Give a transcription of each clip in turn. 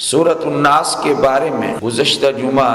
سورۃ الناس کے بارے میں گزشتہ جمعہ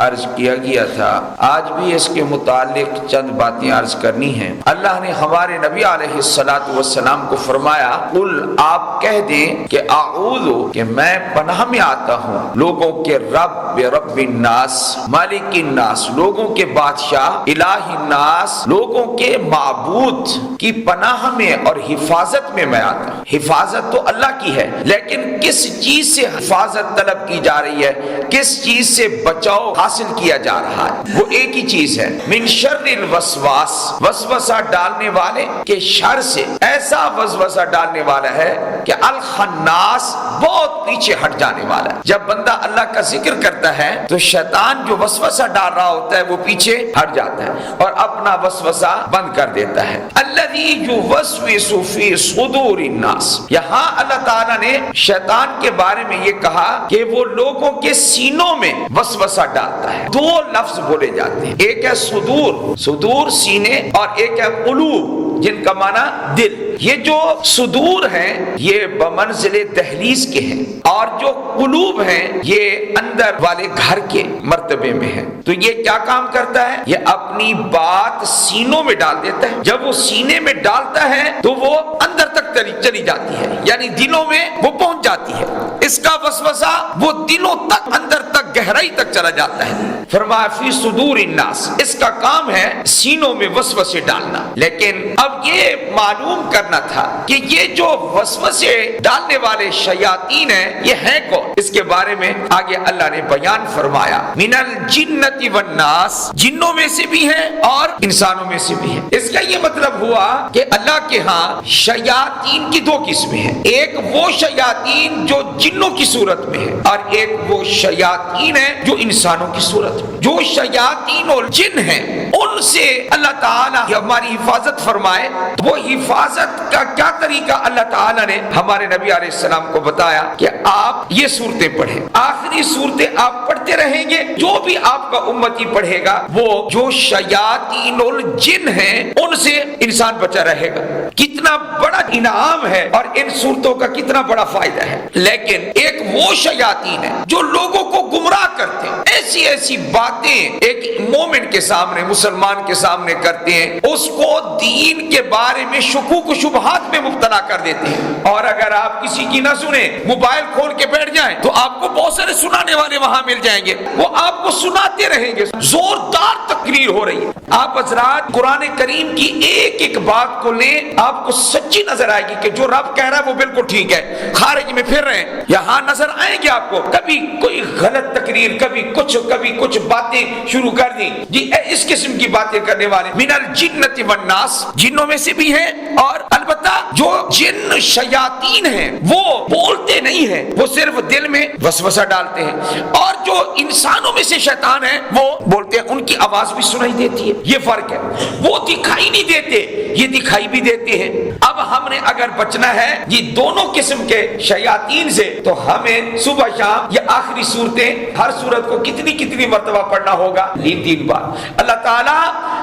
عرض کیا گیا تھا، آج بھی اس کے متعلق چند باتیں عرض کرنی ہیں۔ اللہ نے ہمارے نبی علیہ الصلوۃ والسلام کو فرمایا، قل آپ کہہ دیں کہ اعوذ کہ میں پناہ میں آتا ہوں لوگوں کے رب رب الناس، مالک الناس لوگوں کے بادشاہ، الہ الناس لوگوں کے معبود کی پناہ میں اور حفاظت میں آتا ہوں۔ حفاظت تو اللہ کی ہے، لیکن کس چیز سے حفاظت طلب کی جا رہی ہے، کس چیز سے بچاؤ حاصل کیا جا رہا ہے؟ وہ ایک ہی چیز ہے، من شر الوسواس، وسوسہ ڈالنے والے کے شر سے۔ ایسا وسوسہ ڈالنے والا ہے کہ الخناس بہت پیچھے ہٹ جانے والا ہے۔ جب بندہ اللہ کا ذکر کرتا ہے تو شیطان جو وسوسہ ڈال رہا ہوتا ہے وہ پیچھے ہٹ جاتا ہے اور اپنا وسوسہ بند کر دیتا ہے۔ الذی یوسوس فی صدور الناس، یہاں اللہ تعالیٰ نے شیطان کے بارے میں یہ کہا کہ وہ لوگوں کے سینوں میں وسوسہ ڈالتا ہے۔ دو لفظ بولے جاتے ہیں، ایک ہے صدور، صدور سینے، اور ایک ہے قلوب جن کا معنی دل۔ یہ جو صدور ہیں یہ بمنزل دہلیز کے ہیں، اور جو قلوب ہیں یہ اندر والے گھر کے مرتبے میں ہیں۔ تو یہ کیا کام کرتا ہے؟ یہ اپنی بات سینوں میں ڈال دیتا ہے۔ جب وہ سینے میں ڈالتا ہے تو وہ اندر تک چلی جاتی ہے، یعنی دلوں میں وہ پہنچ جاتی ہے۔ اس کا وسوسہ وہ دلوں تک، اندر تک، گہرائی تک چلا جاتا ہے۔ فرمایا فی صدور الناس، اس کا کام ہے سینوں میں وسوسے ڈالنا۔ لیکن اب یہ معلوم کرنا تھا کہ یہ جو وسوسے ڈالنے والے شیاطین ہیں یہ ہیں کون؟ اس کے بارے میں آگے اللہ نے بیان فرمایا، من الجنۃ والناس، جنوں میں سے بھی ہیں اور انسانوں میں سے بھی ہیں۔ اس کا یہ مطلب ہوا کہ اللہ کے ہاں شیاطین کی دو قسمیں ہیں، ایک وہ شیاطین جو جنوں کی صورت میں ہے، اور ایک وہ شیاطین ہیں جو انسانوں کی صورت میں۔ جو شیاطین اور جن ہیں ان سے اللہ تعالیٰ ہماری حفاظت فرمائے۔ وہ حفاظت کا کیا طریقہ اللہ تعالیٰ نے ہمارے نبی علیہ السلام کو بتایا کہ آپ یہ صورتیں پڑھیں، آخری صورتیں آپ پڑھتے رہیں گے، جو بھی آپ کا امتی پڑھے گا وہ جو شیاطین الجن ہیں ان سے انسان بچا رہے گا۔ کتنا بڑا انعام ہے اور ان صورتوں کا کتنا بڑا فائدہ ہے۔ لیکن ایک وہ شیاطین ہیں جو لوگوں کو گمراہ کرتے ہیں، ایسی ایسی باتیں ایک مومن کے سامنے، مسلمان کے سامنے کرتے ہیں، اس کو دین کے بارے میں شکوک و شبہات میں مبتلا کر دیتے ہیں۔ اور اگر آپ کسی کی نہ سنیں، موبائل کھول کے بیٹھ جائیں تو آپ کو بہت سارے سنانے والے وہاں مل جائیں گے، وہ آپ کو سناتے رہیں گے، زوردار تقریر ہو رہی ہے۔ آپ حضرات قرآن کریم کی ایک ایک بات کو لیں، آپ کو سچی نظر آئے گی کہ جو رب کہہ رہا ہے وہ بالکل ٹھیک ہے۔ خارج میں پھر رہے ہیں، یہاں نظر آئیں گے آپ کو کبھی کوئی غلط تقریر، کبھی کچھ باتیں شروع کر دی جی، اس قسم کی باتیں کرنے والے من الجنۃ والناس، جنوں میں سے بھی ہیں، اور البتہ جو جن شیاطین ہیں وہ بولتے نہیں ہیں، وہ صرف دل میں وسوسہ ڈالتے ہیں، اور جو انسانوں میں سے شیطان ہیں وہ بولتے ہیں، ان کی آواز بھی سنائی دیتی ہے۔ یہ فرق ہے، وہ دکھائی نہیں دیتے، یہ دکھائی بھی دیتے ہیں۔ اب ہم نے اگر بچنا ہے یہ دونوں قسم کے شیاطین سے تو ہمیں صبح شام یہ آخری صورتیں، ہر صورت کو کتنی مرتبہ پڑھنا ہوگا، 3 بار۔ اللہ تعالیٰ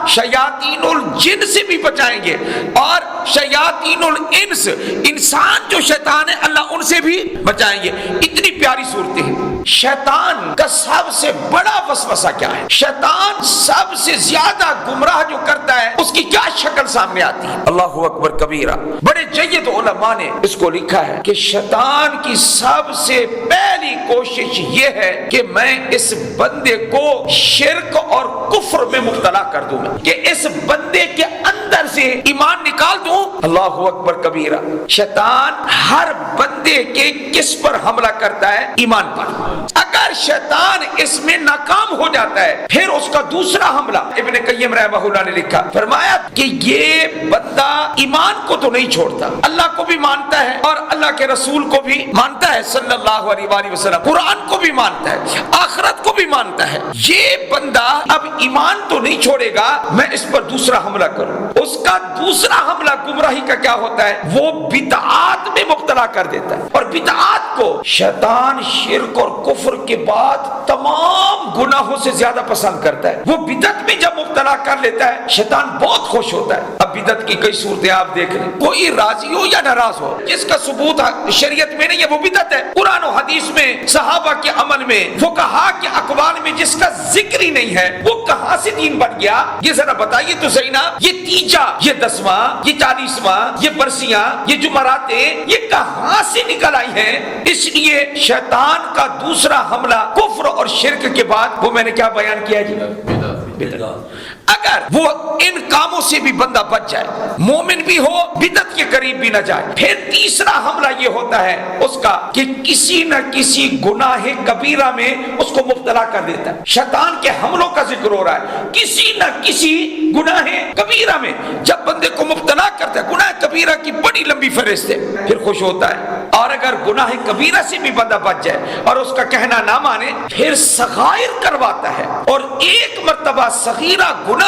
شیاطین الجن سے بھی بچائیں گے، اور شیاطین الانس، انسان جو شیطان ہے اللہ ان سے بھی بچائیں گے۔ اتنی پیاری صورتیں ہیں۔ شیطان کا سب سے بڑا وسوسہ کیا ہے؟ شیطان سب سے زیادہ گمراہ جو کرتا ہے اس کی کیا شکل سامنے آتی ہے؟ اللہ اکبر کبیرہ۔ بڑے جید علماء نے اس کو لکھا ہے کہ شیطان کی سب سے پہلی کوشش یہ ہے کہ میں اس بندے کو شرک اور کفر میں مبتلا کر دوں، کہ اس بندے کے اندر سے ایمان نکال دوں۔ اللہ اکبر کبیرہ۔ شیطان ہر بندے کے کس پر حملہ کرتا ہے؟ ایمان پر۔ اگر شیطان اس میں ناکام ہو جاتا ہے پھر اس کا دوسرا حملہ، ابن قیم رحمہ اللہ نے لکھا، فرمایا کہ یہ بندہ ایمان کو تو نہیں چھوڑتا، اللہ کو بھی مانتا ہے اور اللہ کے رسول کو بھی مانتا ہے صلی اللہ علیہ وآلہ وسلم، قرآن کو بھی مانتا ہے، آخرت کو بھی بھی مانتا ہے یہ بندہ اب ایمان تو نہیں چھوڑے گا، میں اس پر دوسرا حملہ کروں۔ اس کا دوسرا حملہ گمراہی کا کیا ہوتا ہے؟ وہ بدعات میں مبتلا کر دیتا ہے، اور بدعات کو شیطان شرک اور کفر کے بعد تمام گناہوں سے زیادہ پسند کرتا ہے۔ وہ بدعت میں جب مبتلا کر لیتا ہے شیطان بہت خوش ہوتا ہے۔ اب بدعت کی کئی صورتیں آپ دیکھ لیں، کوئی راضی ہو یا ناراض ہو، جس کا ثبوت شریعت میں نہیں ہے وہ بدعت ہے۔ قرآن و حدیث میں، صحابہ کے عمل میں، فقہا کے اقوال میں جس کا ذکر ہی نہیں ہے وہ کہاں سے دین بن گیا؟ یہ ذرا بتائیے تو صحیح نا۔ یہ تیجا، یہ 10واں، یہ 40واں، یہ برسیاں، یہ جمعراتیں، یہ کہاں سے نکل آئی ہیں؟ اس لیے شیطان کا دوسرا حملہ کفر اور شرک کے بعد وہ میں نے کیا بیان کیا جی؟ اگر وہ ان کاموں سے بھی بندہ بچ جائے، مومن بھی ہو، بدعت کے قریب بھی نہ جائے، پھر تیسرا حملہ یہ ہوتا ہے اس کا کہ کسی نہ کسی گناہ کبیرہ میں اس کو مبتلا کر دیتا ہے۔ شیطان کے حملوں کا ذکر ہو رہا ہے، کسی نہ کسی گناہ کبیرہ میں جب بندے کو مبتلا کرتا ہے، گناہ کبیرہ کی بڑی لمبی فہرست ہے، پھر خوش ہوتا ہے۔ اور اگر گناہ کبیرہ سے بھی بندہ بچ جائے اور اس کا کہنا نہ مانے، پھر صغائر کرواتا ہے، اور ایک مرتبہ صغیرہ گناہ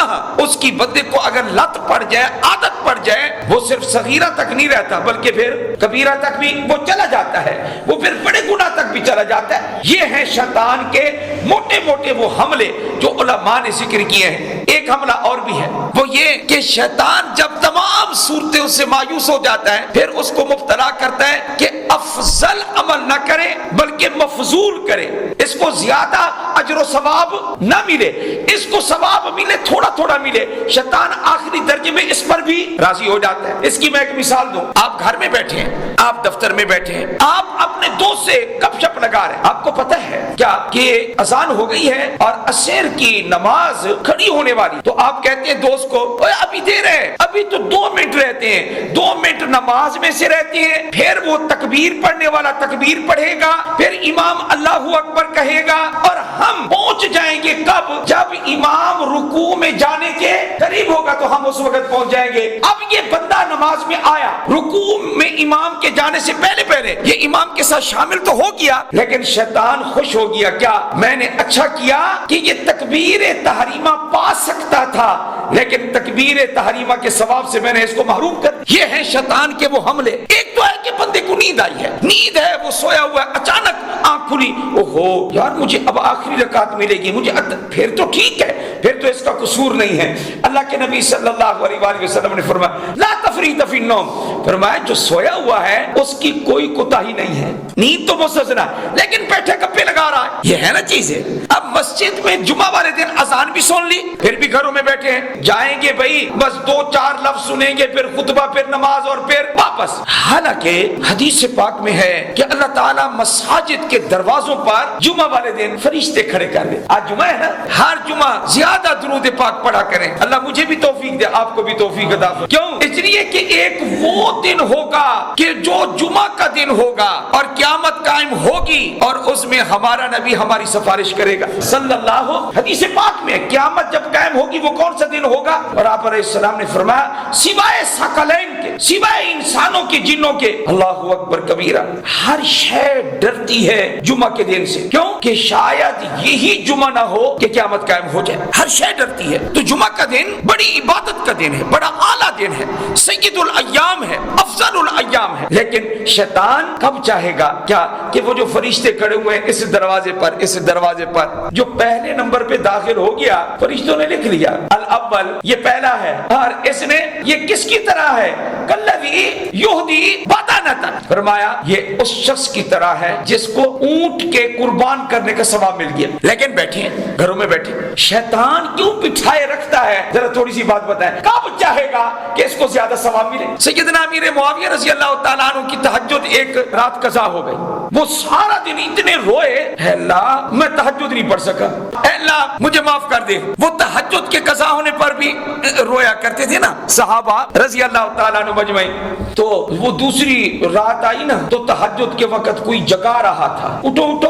اس کی بندے کو اگر لت پڑ جائے، عادت پڑ جائے، وہ صرف صغیرہ تک نہیں رہتا بلکہ پھر کبیرہ تک بھی وہ چلا جاتا ہے، وہ پھر بڑے گناہ تک بھی چلا جاتا ہے۔ یہ ہیں شیطان کے موٹے موٹے وہ حملے جو علماء نے ذکر کیے ہیں۔ ایک حملہ اور بھی ہے، وہ یہ کہ شیطان جب تمام صورتوں سے مایوس ہو جاتا ہے پھر اس کو مبتلا کرتا ہے کہ افضل عمل نہ کرے بلکہ مفضول کرے، اس کو زیادہ اجر و ثواب نہ ملے، اس کو ثواب ملے تھوڑا تھوڑا ملے۔ شیطان آخری درجے میں اس پر بھی راضی ہو جاتا ہے۔ اس کی میں ایک مثال دوں، آپ گھر میں بیٹھے ہیں، آپ دفتر میں بیٹھے ہیں، آپ اپنے دوست سے گپ شپ لگا رہے ہیں، آپ کو پتہ ہے کیا کہ اذان ہو گئی ہے اور عصر کی نماز کھڑی ہونے والی، تو آپ کہتے ہیں دوست کو ابھی دیر ہے، ابھی تو 2 منٹ رہتے ہیں، 2 منٹ نماز میں سے رہتے ہیں، پھر وہ تکبیر پڑھنے والا تکبیر پڑھے گا، پھر امام اللہ اکبر کہے گا، اور ہم پہنچ جائیں گے کب؟ جب امام رکوع میں جانے کے قریب ہوگا تو ہم اس وقت پہنچ جائیں گے۔ اب یہ بندہ نماز میں آیا، رکوع میں امام کے جانے سے پہلے پہلے یہ امام کے ساتھ شامل تو ہو گیا، لیکن شیطان خوش ہو گیا، کیا میں نے اچھا کیا کہ یہ تکبیر تحریمہ پا سکتا تھا، لیکن تکبیر تحریمہ کے ثواب سے میں نے اس کو محروم کر دیا۔ یہ ہیں شیطان کے وہ حملے۔ ایک تو ہے کہ بندے کو نیند آئی ہے، نیند ہے، وہ سویا ہوا ہے، اچانک آنکھ کھلی، اوہو یار مجھے اب آخری رکعت ملے گی، مجھے پھر تو ٹھیک ہے، پھر تو اس کا قصور نہیں ہے۔ اللہ کے نبی صلی اللہ علیہ وآلہ وسلم نے فرمایا لا تفریط فی النوم، فرمایا جو سویا ہوا ہے اس کی کوئی کوتاہی نہیں ہے، نیند تو مستثنا ہے لیکن بیٹھے گپے لگا رہا ہے، یہ ہے نا چیزیں۔ اب مسجد میں جمعہ والے دن اذان بھی سن لی، پھر بھی گھروں میں بیٹھے ہیں، جائیں گے بھائی بس 2-4 لفظ سنیں گے، پھر خطبہ، پھر نماز اور پھر واپس۔ حالانکہ حدیث پاک میں ہے کہ اللہ تعالیٰ مساجد کے دروازوں پر جمعہ والے دن فرشتے کھڑے کر دے۔ آج جمعہ ہے نا، ہر جمعہ زیادہ درود پاک پڑھا کریں، اللہ مجھے بھی توفیق دے، آپ کو بھی توفیق عطا فرمائے۔ کیوں؟ اس لیے کہ ایک وہ دن ہوگا کہ جو جمعہ کا دن ہوگا اور قیامت قائم ہوگی، اور اس میں ہمارا نبی ہماری سفارش کرے گا صلی اللہ۔ حدیث پاک میں قیامت جب قائم ہوگی وہ کون سا دن ہوگا؟ اور آپ علیہ السلام نے فرمایا سوائے ثقلین کے، سوائے انسانوں کے، جنوں کے، اللہ اکبر کبیرہ، ہر شے ڈرتی ہے جمعہ کے دن سے۔ کیوں؟ کہ شاید یہی جمعہ نہ ہو کہ قیامت قائم ہو جائے، ہر شے ڈرتی ہے۔ تو جمعہ کا دن بڑی عبادت کا دن ہے، بڑا اعلیٰ دن ہے، سید الایام ہے، افضل الایام ہے، لیکن شیطان کب چاہے گا کیا کہ وہ جو فرشتے کھڑے ہوئے ہیں اس دروازے پر، اس دروازے پر، جو پہلے نمبر پہ داخل ہو گیا فرشتوں نے لکھ لیا الاول، یہ پہلا ہے، اور اس نے یہ کس کی طرح ہے؟ کلذی یہدی بدنۃ، فرمایا یہ اس شخص کی طرح ہے جس کو اونٹ کے قربان کرنے کا ثواب مل گیا، لیکن بیٹھے ہیں گھروں میں بیٹھے۔ شیطان کیوں بٹھائے رکھتا ہے؟ ذرا تھوڑی سی بات بتائیں، کب چاہے گا کہ اس کو زیادہ ثواب ملے؟ سیدنا امیر معاویہ رضی اللہ تعالیٰ عنہ کی تہجد ایک رات قضا ہو گئی، وہ سارا دن اتنے روئے، اے اللہ میں تہجد نہیں پڑھ سکا، اے اللہ مجھے معاف کر دے۔ وہ تہجد کے قضا ہونے پر بھی رویا کرتے تھے نا صحابہ رضی اللہ تعالیٰ عنہ مجمعین۔ تو وہ دوسری رات آئی نا تو تہجد کے وقت کوئی جگا رہا تھا، اٹھو اٹھو